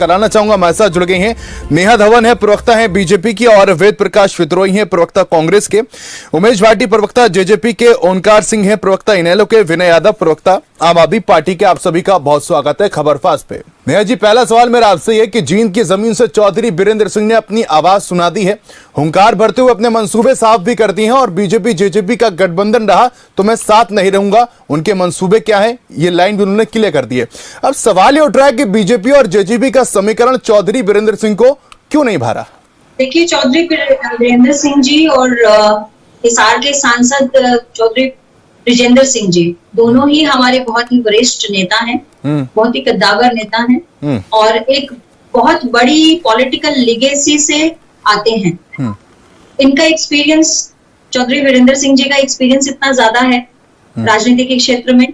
कराना चाहूंगा। हमारे साथ जुड़ गई हैं नेहा धवन है, प्रवक्ता है बीजेपी की, और वेद प्रकाश विद्रोही है, प्रवक्ता कांग्रेस के, उमेश भाटी प्रवक्ता जेजेपी के, ओंकार सिंह है प्रवक्ता इनेलो के, विनय यादव प्रवक्ता आम आदमी पार्टी के। आप सभी का बहुत स्वागत है खबरफास्ट पे। नेहा जी, पहला सवाल मेरा आपसे ये कि जींद की जमीन से चौधरी बीरेंद्र सिंह ने अपनी आवाज सुना दी है, हुंकार भरते हुए अपने मंसूबे साफ भी कर दिए हैं, और बीजेपी जेजेपी का गठबंधन रहा तो मैं साथ नहीं रहूंगा, उनके मंसूबे क्या है ये लाइन भी उन्होंने क्लियर कर दी है। अब सवाल ये उठ रहा है कि बीजेपी और जेजेपी का समीकरण चौधरी बीरेंद्र सिंह को क्यों नहीं भारा? देखिए, चौधरी बीरेंद्र सिंह जी और हिसार के सांसद चौधरी ब्रिजेंद्र सिंह जी दोनों ही हमारे बहुत ही वरिष्ठ नेता हैं, बहुत ही कद्दावर नेता हैं और एक बहुत बड़ी पॉलिटिकल लीगेसी से आते हैं। इनका एक्सपीरियंस, चौधरी बीरेंद्र सिंह जी का एक्सपीरियंस इतना ज्यादा है राजनीति के क्षेत्र में,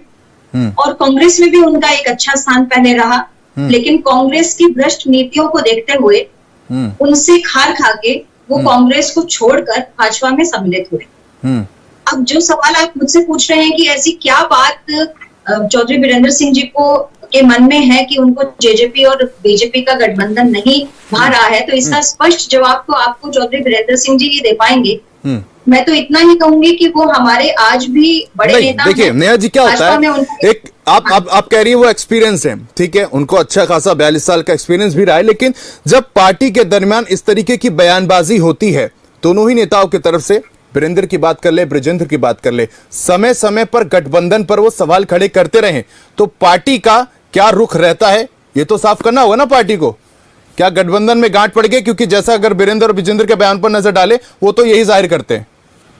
और कांग्रेस में भी उनका एक अच्छा स्थान पहले रहा, लेकिन कांग्रेस की भ्रष्ट नीतियों को देखते हुए उनसे खार खा के वो कांग्रेस को छोड़कर भाजपा में सम्मिलित हुए। अब जो सवाल आप मुझसे पूछ रहे हैं कि ऐसी क्या बात चौधरी बीरेंद्र सिंह जी को के मन में है कि उनको जेजेपी और बीजेपी का गठबंधन नहीं भा रहा है, तो इसका स्पष्ट जवाब तो आपको चौधरी बीरेंद्र सिंह जी ही दे पाएंगे। मैं तो इतना ही कहूंगी कि वो हमारे आज भी बड़े नेता हैं। देखिए नेहा जी, क्या होता है, एक आप कह रही है वो एक्सपीरियंस है, ठीक है, उनको अच्छा खासा 42 साल का एक्सपीरियंस भी रहा है, लेकिन जब पार्टी के दरमियान इस तरीके की बयानबाजी होती है, दोनों ही नेताओं की तरफ से, बीरेंद्र की बात कर ले, ब्रिजेंद्र की बात कर ले, समय समय पर गठबंधन पर वो सवाल खड़े करते रहे, तो पार्टी का क्या रुख रहता है ये तो साफ करना होगा ना पार्टी को। क्या गठबंधन में गांठ पड़ गई? क्योंकि जैसा अगर बीरेंद्र और ब्रिजेंद्र के बयान पर नजर डाले वो तो यही जाहिर करते हैं।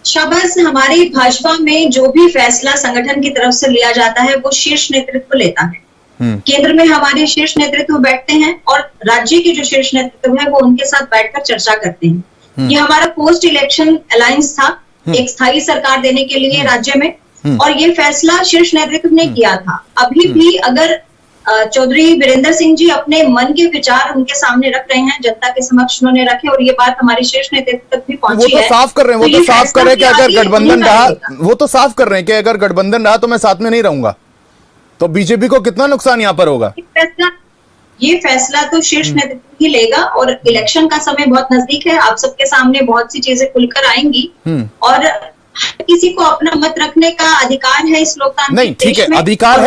शाबाश, हमारी भाजपा में जो भी फैसला संगठन की तरफ से लिया जाता है वो शीर्ष नेतृत्व लेता है। केंद्र में हमारे शीर्ष नेतृत्व बैठते हैं और राज्य के जो शीर्ष नेतृत्व है वो उनके साथ बैठकर चर्चा करते हैं। ये हमारा पोस्ट इलेक्शन अलायंस था, एक स्थायी सरकार देने के लिए राज्य में, और ये फैसला शीर्ष नेतृत्व ने किया था। अभी भी अगर चौधरी बीरेंद्र सिंह जी अपने मन के विचार उनके सामने रख रहे हैं, जनता के समक्ष उन्होंने रखे, और ये बात हमारे शीर्ष नेतृत्व तक भी पहुंची है। वो तो साफ कर रहे हैं, वो तो साफ कर रहे हैं कि अगर गठबंधन रहा, वो तो साफ कर रहे हैं कि अगर गठबंधन रहा तो मैं साथ में नहीं रहूंगा, तो बीजेपी को कितना नुकसान यहाँ पर होगा? ये फैसला तो शीर्ष नेतृत्व ही लेगा, और इलेक्शन का समय बहुत नजदीक है, आप सबके सामने बहुत सी चीजें खुलकर आएंगी, और किसी को अपना मत रखने का अधिकार है इस लोकतांत्रिक नहीं, ठीक है, अधिकार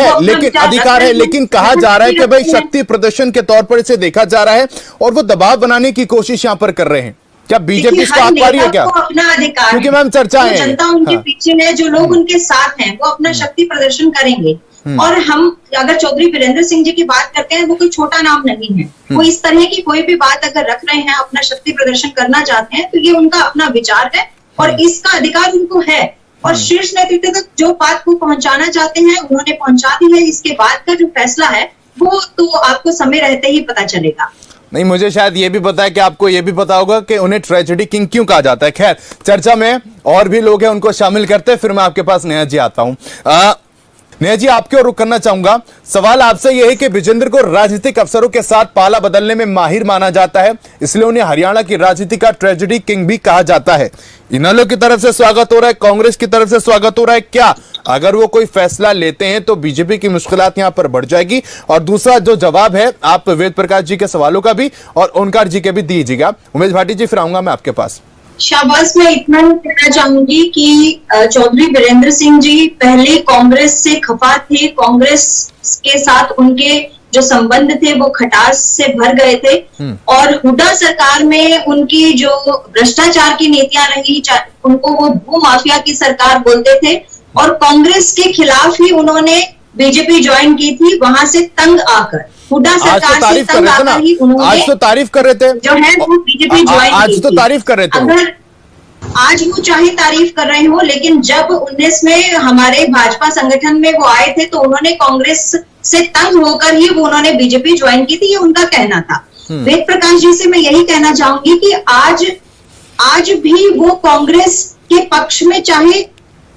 है, लेकिन कहा जा रहा है कि भाई शक्ति प्रदर्शन के तौर पर इसे देखा जा रहा है और वो दबाव बनाने की कोशिश यहाँ पर कर रहे हैं। क्या बीजेपी इसको आग पा रही है क्या? अपना अधिकार, क्योंकि मैम चर्चा है, जनता उनके पीछे है, जो लोग उनके साथ हैं वो अपना शक्ति प्रदर्शन करेंगे। और हम अगर चौधरी बीरेंद्र सिंह जी की बात करते हैं, वो कोई छोटा नाम नहीं है, वो इस तरह की कोई भी बात अगर रख रहे हैं, अपना शक्ति प्रदर्शन करना चाहते हैं, तो ये उनका अपना विचार है और इसका अधिकार उनको है, और शीर्ष नेतृत्व तक जो बात को पहुंचाना चाहते हैं उन्होंने पहुंचा दी है। इसके बाद का जो फैसला है वो तो आपको समय रहते ही पता चलेगा। नहीं, मुझे शायद ये भी पता है कि आपको ये भी पता होगा कि उन्हें ट्रेजेडी किंग क्यों कहा जाता है। खैर, चर्चा में और भी लोग हैं, उनको शामिल करते हैं, फिर मैं आपके पास नेहा जी आता हूं। नेहा जी, आपके ओर रुख करना चाहूंगा। सवाल आपसे यह है कि ब्रिजेंद्र को राजनीतिक अफसरों के साथ पाला बदलने में माहिर माना जाता है, इसलिए उन्हें हरियाणा की राजनीति का ट्रेजेडी किंग भी कहा जाता है। इनेलो की तरफ से स्वागत हो रहा है, कांग्रेस की तरफ से स्वागत हो रहा है। क्या अगर वो कोई फैसला लेते हैं तो बीजेपी की मुश्किलात यहां पर बढ़ जाएगी? और दूसरा जो जवाब है आप वेद प्रकाश जी के सवालों का भी और ओंकार जी के भी दीजिएगा। उमेश भाटी जी, फिर आऊंगा मैं आपके पास। शाबाश, मैं इतना ही कहना चाहूंगी कि चौधरी बीरेंद्र सिंह जी पहले कांग्रेस से खफा थे, कांग्रेस के साथ उनके जो संबंध थे वो खटास से भर गए थे, और हुड्डा सरकार में उनकी जो भ्रष्टाचार की नीतियां रही, उनको वो भू माफिया की सरकार बोलते थे, और कांग्रेस के खिलाफ ही उन्होंने बीजेपी ज्वाइन की थी, वहां से तंग आकर हुड्डा सरकार से तंग आकर ही उन्होंने, आज तो तारीफ कर रहे थे जो है वो बीजेपी ज्वाइन, आज तो तारीफ कर रहे थे। अगर आज वो चाहे तारीफ कर रहे हो, लेकिन जब 19 में हमारे भाजपा संगठन में वो आए थे तो उन्होंने कांग्रेस से तंग होकर ही वो उन्होंने बीजेपी ज्वाइन की थी, ये उनका कहना था। वेद प्रकाश जी से मैं यही कहना चाहूंगी कि आज भी वो कांग्रेस के पक्ष में, चाहे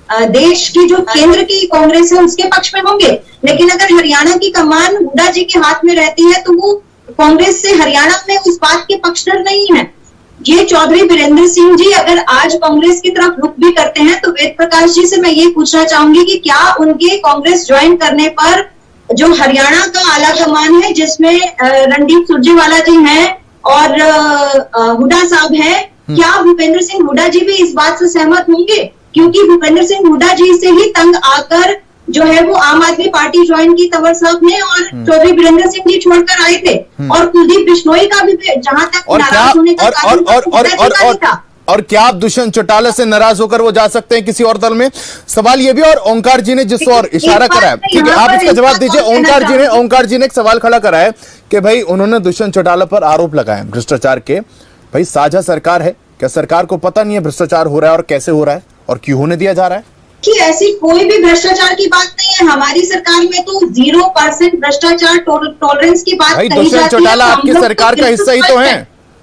देश की जो केंद्र की कांग्रेस है उसके पक्ष में होंगे, लेकिन अगर हरियाणा की कमान हुड्डा जी के हाथ में रहती है तो वो कांग्रेस से हरियाणा में उस बात के पक्षधर नहीं है। ये चौधरी बीरेंद्र सिंह जी अगर आज कांग्रेस की तरफ रुख भी करते हैं तो वेद प्रकाश जी से मैं ये पूछना चाहूंगी कि क्या उनके कांग्रेस ज्वाइन करने पर जो हरियाणा का आला कमान है, जिसमें रणदीप सुरजेवाला जी हैं और हुड्डा साहब हैं, क्या भूपेंद्र सिंह हुड्डा जी भी इस बात से सहमत होंगे? क्योंकि भूपेंद्र सिंह हुड्डा जी से ही तंग आकर जो है वो आम आदमी पार्टी ज्वाइन की तंवर साहब ने, और चौधरी वीरेंद्र सिंह जी छोड़कर आए थे, और कुलदीप बिश्नोई का भी जहां तक नाराज होने का कारण और क्या आप दुष्यंत चौटाला से नाराज होकर वो जा सकते हैं किसी और दल में? सवाल ये भी, और ओंकार जी ने जिस और इशारा करा है, ठीक है, आप इसका जवाब दीजिए। ओंकार जी ने एक सवाल खड़ा करा है कि भाई उन्होंने दुष्यंत चौटाला पर आरोप लगाए भ्रष्टाचार के। भाई साझा सरकार है, क्या सरकार को पता नहीं है भ्रष्टाचार हो रहा है और कैसे हो रहा है और क्यों होने दिया जा रहा है? कि ऐसी कोई भी भ्रष्टाचार की बात नहीं है। हमारी सरकार में तो 0% भ्रष्टाचार टॉलरेंस की बात कही जाती है। चौटाला आपकी सरकार का हिस्सा ही तो है।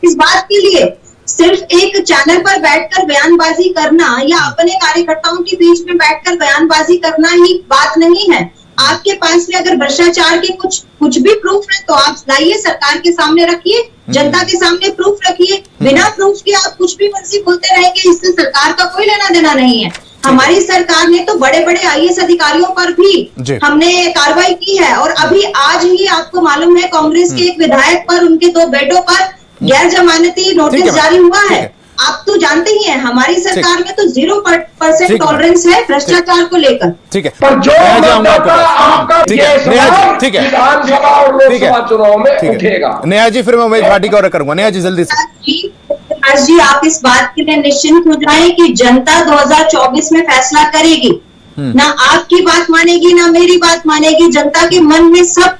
इस बात के लिए सिर्फ एक चैनल पर बैठकर बयानबाजी करना या अपने कार्यकर्ताओं के बीच में बैठकर बयानबाजी करना ही बात नहीं है। आपके पास में अगर भ्रष्टाचार के कुछ भी प्रूफ है तो आप लाइए, सरकार के सामने रखिए, जनता के सामने प्रूफ रखिए। बिना प्रूफ के आप कुछ भी मर्जी बोलते रहेंगे, इससे सरकार का कोई लेना देना नहीं है। हमारी सरकार ने तो बड़े बड़े आईएएस अधिकारियों पर भी हमने कार्रवाई की है, और अभी आज ही आपको मालूम है कांग्रेस के एक विधायक पर, उनके 2 बेटों पर गैर जमानती नोटिस जारी हुआ है। आप तो जानते ही हैं हमारी सरकार में तो 0% टॉलरेंस है भ्रष्टाचार को लेकर। ठीक है, पर जो विधानसभा और लोकसभा चुनाव में उठेगा। नेहा जी, फिर मैं उमेश भाटी का करूंगा। नेहा जी जल्दी से। जी, आप इस बात के लिए निश्चिंत हो जाएं कि जनता 2024 में फैसला करेगी। ना आपकी बात मानेगी, ना मेरी बात मानेगी। जनता के मन में सब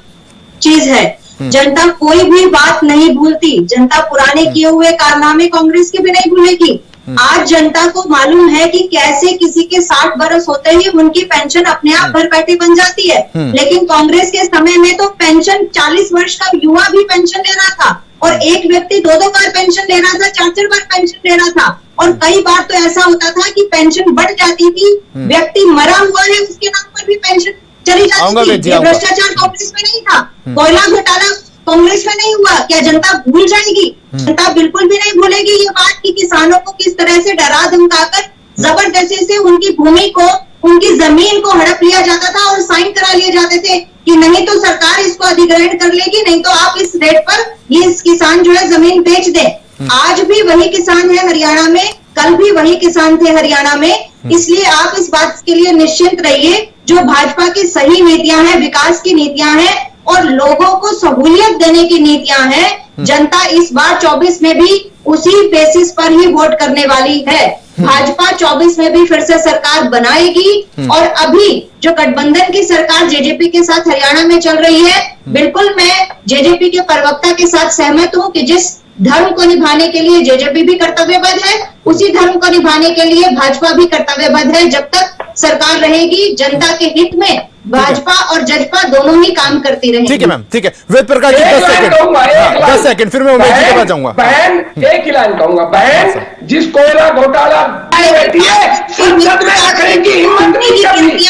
चीज है। जनता कोई भी बात नहीं भूलती। जनता पुराने किए हुए कारनामे कांग्रेस के भी नहीं भूलेगी। आज जनता को मालूम है कि कैसे किसी के 60 बरस होते ही उनकी पेंशन अपने आप घर बैठे बन जाती है। लेकिन कांग्रेस के समय में तो पेंशन 40 वर्ष का युवा भी पेंशन ले रहा था, और एक व्यक्ति 2-2 बार पेंशन ले रहा था, 4-4 बार पेंशन ले रहा था। और कई बार तो ऐसा होता था कि पेंशन बढ़ जाती थी, व्यक्ति मरा हुआ है उसके नाम पर भी पेंशन चली जाती थी। ये भ्रष्टाचार कांग्रेस में नहीं था। कोयला घोटाला कांग्रेस में नहीं हुआ। क्या जनता भूल जाएगी? जनता बिल्कुल भी नहीं भूलेगी ये बात कि किसानों को किस तरह से डरा धमकाकर जबरदस्ती से उनकी भूमि को, उनकी जमीन को हड़प लिया जाता था और साइन करा लिए जाते थे कि नहीं तो सरकार इसको अधिग्रहण कर लेगी, नहीं तो आप इस रेट पर ये किसान जो है जमीन बेच दे। आज भी वही किसान है हरियाणा में, कल भी वही किसान थे हरियाणा में। इसलिए आप इस बात के लिए निश्चिंत रहिए, जो भाजपा की सही नीतियां हैं, विकास की नीतियां हैं और लोगों को सहूलियत देने की नीतियां हैं, जनता इस बार 24 में भी उसी बेसिस पर ही वोट करने वाली है। भाजपा 24 में भी फिर से सरकार बनाएगी। और अभी जो गठबंधन की सरकार जेजेपी के साथ हरियाणा में चल रही है, बिल्कुल मैं जेजेपी के प्रवक्ता के साथ सहमत हूं कि जिस धर्म को निभाने के लिए जेजेपी भी कर्तव्यबद्ध है, उसी धर्म को निभाने के लिए भाजपा भी कर्तव्यबद्ध है। जब तक सरकार रहेगी, जनता के हित में भाजपा और जजपा दोनों ही काम करती रहेंगी। ठीक है मैम, ठीक है। वेद प्रकाश जी 10 सेकंड, फिर मैं उमेश जी के पास जाऊंगा। बहन, एक ही लाइन कहूंगा, बहन जिस कोयला घोटाला बैठी है, संसद में रखेगी, हिम्मत नहीं करती।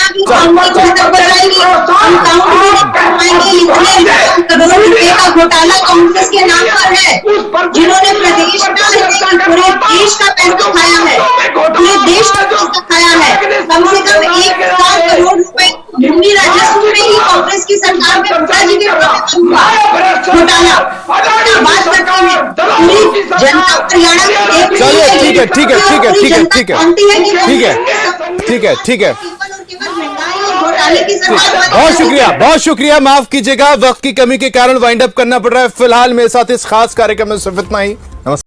करोड़ों रुपए का घोटाला कांग्रेस के नाम पर है, जिन्होंने प्रदेश का, पूरे देश का पैसा खाया है, पूरे देश का पैसा खाया है। कम से कम 1,000 करोड़ रुपए भूमि राजस्व में ही कांग्रेस की सरकार में मुद्रा जी के घोटाला बात करते हैं। पूरी जनता हरियाणा में चलिए, ठीक है, ठीक है, ठीक है, ठीक है, ठीक है, ठीक है, ठीक है, ठीक है। बहुत शुक्रिया, बहुत शुक्रिया। माफ कीजिएगा, वक्त की कमी के कारण वाइंड अप करना पड़ रहा है। फिलहाल मेरे साथ इस खास कार्यक्रम में सिर्फ इतना ही। नमस्कार।